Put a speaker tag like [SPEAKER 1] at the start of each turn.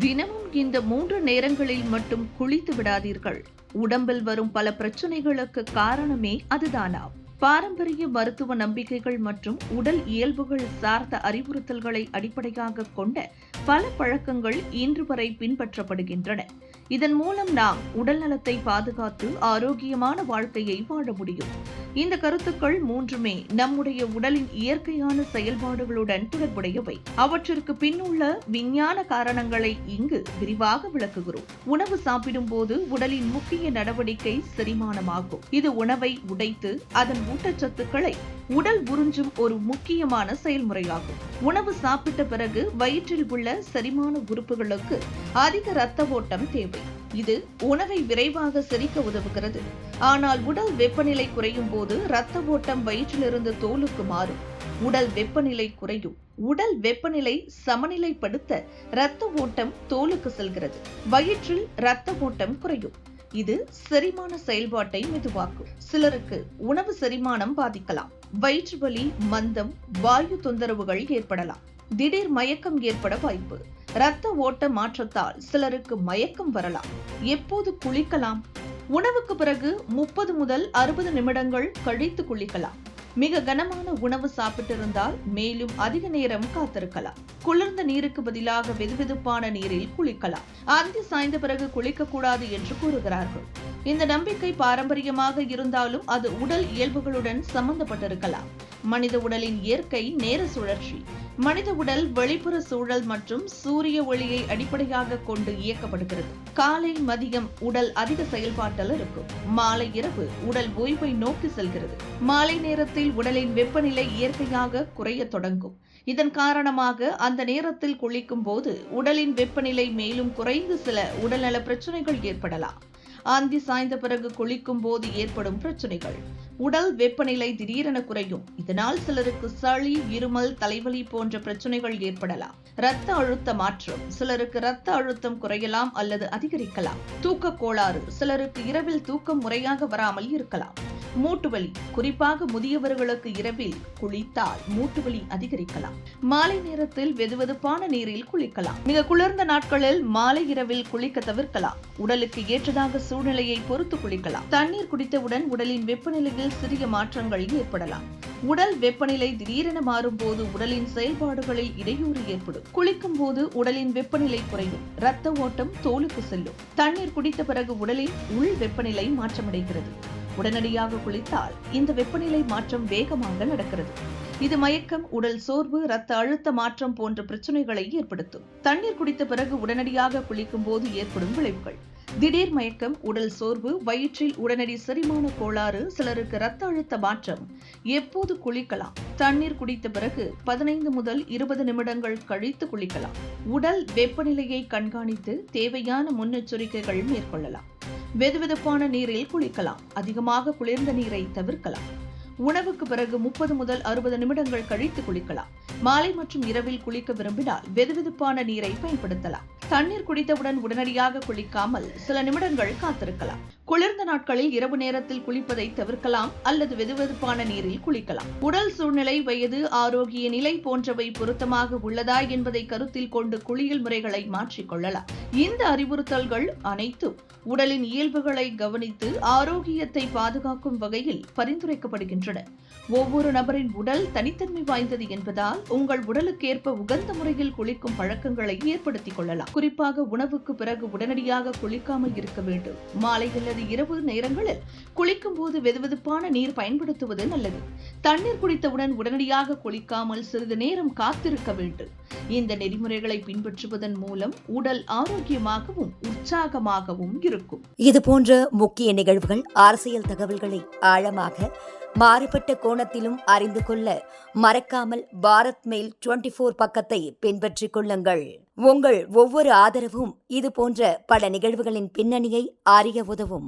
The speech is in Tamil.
[SPEAKER 1] தினமும் இந்த 3 நேரங்களில் மட்டும் குளித்து விடாதீர்கள். உடம்பில் வரும் பல பிரச்சனைகளுக்கு காரணமே அதுதானாம். பாரம்பரிய மருத்துவ நம்பிக்கைகள் மற்றும் உடல் இயல்புகள் சார்ந்த அறிவுறுத்தல்களை அடிப்படையாக கொண்ட பல பழக்கங்கள் இன்று வரை பின்பற்றப்படுகின்றன. இதன் மூலம் நாம் உடல் நலத்தை பாதுகாத்து ஆரோக்கியமான வாழ்க்கையை வாழ முடியும். இந்த கருத்துக்கள் மூன்றுமே நம்முடைய உடலின் இயற்கையான செயல்பாடுகளுடன் தொடர்புடையவை. அவற்றிற்கு பின்னுள்ள விஞ்ஞான காரணங்களை இங்கு விரிவாக விளக்குகிறோம். உணவு சாப்பிடும் போது உடலின் முக்கிய நடவடிக்கை செரிமானமாகும். இது உணவை உடைத்து அதன் ஊட்டச்சத்துக்களை உடல் உறிஞ்சும் ஒரு முக்கியமான செயல்முறையாகும். உணவு சாப்பிட்ட பிறகு வயிற்றில் உள்ள செரிமான உறுப்புகளுக்கு அதிக இரத்த ஓட்டம் தேவை. இது உணவை விரைவாக செரிக்க உதவுகிறது. ஆனால் உடல் வெப்பநிலை குறையும் போது இரத்த ஓட்டம் வயிற்றிலிருந்து தோலுக்கு மாறும். உடல் வெப்பநிலை குறையும். உடல் வெப்பநிலை சமநிலைப்படுத்த இரத்த ஓட்டம் தோலுக்கு செல்கிறது. வயிற்றில் இரத்த ஓட்டம் குறையும். இது செரிமான செயல்பாட்டை மெதுவாக்கும். சிலருக்கு உணவு செரிமானம் பாதிக்கலாம். வயிற்று வலி, மந்தம், வாயு தொந்தரவுகள் ஏற்படலாம். திடீர் மயக்கம் ஏற்பட வாய்ப்பு. இரத்த ஓட்ட மாற்றத்தால் சிலருக்கு மயக்கம் வரலாம். எப்போது குளிக்கலாம்? உணவுக்கு பிறகு 30 முதல் 60 நிமிடங்கள் கழித்து குளிக்கலாம். மிக கனமான உணவு சாப்பிட்டிருந்தால் மேலும் அதிக நேரம் காத்திருக்கலாம். குளிர்ந்த நீருக்கு பதிலாக வெதுவெதுப்பான நீரில் குளிக்கலாம். அந்தி சாய்ந்த பிறகு குளிக்க கூடாது என்று கூறுகிறார்கள். இந்த நம்பிக்கை பாரம்பரியமாக இருந்தாலும் அது உடல் இயல்புகளுடன் சம்பந்தப்பட்டிருக்கலாம். மனித உடலின் இயற்கை நேர சுழற்சி. மனித உடல் வெளிப்புற சூழல் மற்றும் சூரிய ஒளியை அடிப்படையாக கொண்டு இயக்கப்படுகிறது. காலை மதியம் உடல் அதிக செயல்பாட்டில் இருக்கும். மாலை இரவு உடல் ஓய்வை நோக்கி செல்கிறது. மாலை நேரத்தில் உடலின் வெப்பநிலை இயற்கையாக குறைய தொடங்கும். இதன் காரணமாக அந்த நேரத்தில் குளிக்கும் போது உடலின் வெப்பநிலை மேலும் குறைந்து சில உடல்நல பிரச்சனைகள் ஏற்படலாம். அந்தி சாய்ந்த பிறகு குளிக்கும் போது ஏற்படும் பிரச்சனைகள். உடல் வெப்பநிலை திடீரென குறையும். இதனால் சிலருக்கு சளி, இருமல், தலைவலி போன்ற பிரச்சனைகள் ஏற்படலாம். இரத்த அழுத்த மாற்றம். சிலருக்கு இரத்த அழுத்தம் குறையலாம் அல்லது அதிகரிக்கலாம். தூக்க கோளாறு. சிலருக்கு இரவில் தூக்கம் முறையாக வராமல் இருக்கலாம். மூட்டுவலி. குறிப்பாக முதியவர்களுக்கு இரவில் குளித்தால் மூட்டுவலி அதிகரிக்கலாம். மாலை நேரத்தில் வெதுவெதுப்பான நீரில் குளிக்கலாம். மிக குளிர்ந்த நாட்களில் மாலை இரவில் குளிக்க தவிர்க்கலாம். உடலுக்கு ஏற்றதாக சூழ்நிலையை பொறுத்து குளிக்கலாம். தண்ணீர் குடித்தவுடன் உடலின் வெப்பநிலையில் சிறிய மாற்றங்கள் ஏற்படலாம். உடல் வெப்பநிலை திடீரென மாறும் போது உடலின் செயல்பாடுகளில் இடையூறு ஏற்படும். குளிக்கும் போது உடலின் வெப்பநிலை குறையும். இரத்த ஓட்டம் தோலுக்கு செல்லும். தண்ணீர் குடித்த பிறகு உடலின் உள் வெப்பநிலை மாற்றமடைகிறது. உடனடியாக குளித்தால் இந்த வெப்பநிலை மாற்றம் வேகமாக நடக்கிறது. இது மயக்கம், உடல் சோர்வு, இரத்த அழுத்த மாற்றம் போன்ற பிரச்சனைகளை ஏற்படுத்தும். தண்ணீர் குடித்த பிறகு உடனடியாக குளிக்கும் போது ஏற்படும் விளைவுகள்: திடீர் மயக்கம், உடல் சோர்வு, வயிற்றில் உடனடி செரிமான கோளாறு, சிலருக்கு இரத்த அழுத்த மாற்றம். எப்போது குளிக்கலாம்? தண்ணீர் குடித்த பிறகு 15 முதல் 20 நிமிடங்கள் கழித்து குளிக்கலாம். உடல் வெப்பநிலையை கண்காணித்து தேவையான முன்னெச்சரிக்கைகள் மேற்கொள்ளலாம். வெதுவெதுப்பான நீரில் குளிக்கலாம். அதிகமாக குளிர்ந்த நீரை தவிர்க்கலாம். உணவுக்கு பிறகு 30 முதல் 60 நிமிடங்கள் கழித்து குளிக்கலாம். மாலை மற்றும் இரவில் குளிக்க விரும்பினால் வெதுவெதுப்பான நீரை பயன்படுத்தலாம். தண்ணீர் குடித்தவுடன் உடனடியாக குளிக்காமல் சில நிமிடங்கள் காத்திருக்கலாம். குளிர்ந்த நாட்களில் இரவு நேரத்தில் குளிப்பதை தவிர்க்கலாம் அல்லது வெதுவெதுப்பான நீரில் குளிக்கலாம். உடல் சூழ்நிலை, வயது, ஆரோக்கிய நிலை போன்றவை பொருத்தமாக உள்ளதா என்பதை கருத்தில் கொண்டு குளியல் முறைகளை மாற்றிக்கொள்ளலாம். இந்த அறிவுறுத்தல்கள் அனைத்தும் உடலின் இயல்புகளை கவனித்து ஆரோக்கியத்தை பாதுகாக்கும் வகையில் பரிந்துரைக்கப்படுகின்றன. ஒவ்வொரு நபரின் உடல் தனித்தன்மை வாய்ந்தது என்பதால் உங்கள் உடலுக்கேற்ப உகந்த முறையில் குளிக்கும் பழக்கங்களை ஏற்படுத்திக் கொள்ளலாம். குறிப்பாக உணவுக்கு பிறகு உடனடியாக குளிக்காமல் இருக்க வேண்டும். மாலை அல்லது இரவு நேரங்களில் குளிக்கும் போது வெதுவெதுப்பான நீர் பயன்படுத்துவது நல்லது. தண்ணீர் குடித்தவுடன் உடனடியாக குளிக்காமல் சிறிது நேரம் காத்திருக்க வேண்டும். இந்த நெறிமுறைகளை பின்பற்றுவதன் மூலம் உடல் ஆரோக்கியமாகவும் உற்சாகமாகவும் இருக்கும்.
[SPEAKER 2] இதுபோன்ற முக்கிய நிகழ்வுகள், அரசியல் தகவல்களை ஆழமாக மாறுபட்ட கோணத்திலும் அறிந்து கொள்ள மறக்காமல் பாரத் மெயில் 24 பக்கத்தை பின்பற்றிக் கொள்ளுங்கள். உங்கள் ஒவ்வொரு ஆதரவும் இதுபோன்ற பல நிகழ்வுகளின் பின்னணியை அறிய உதவும்.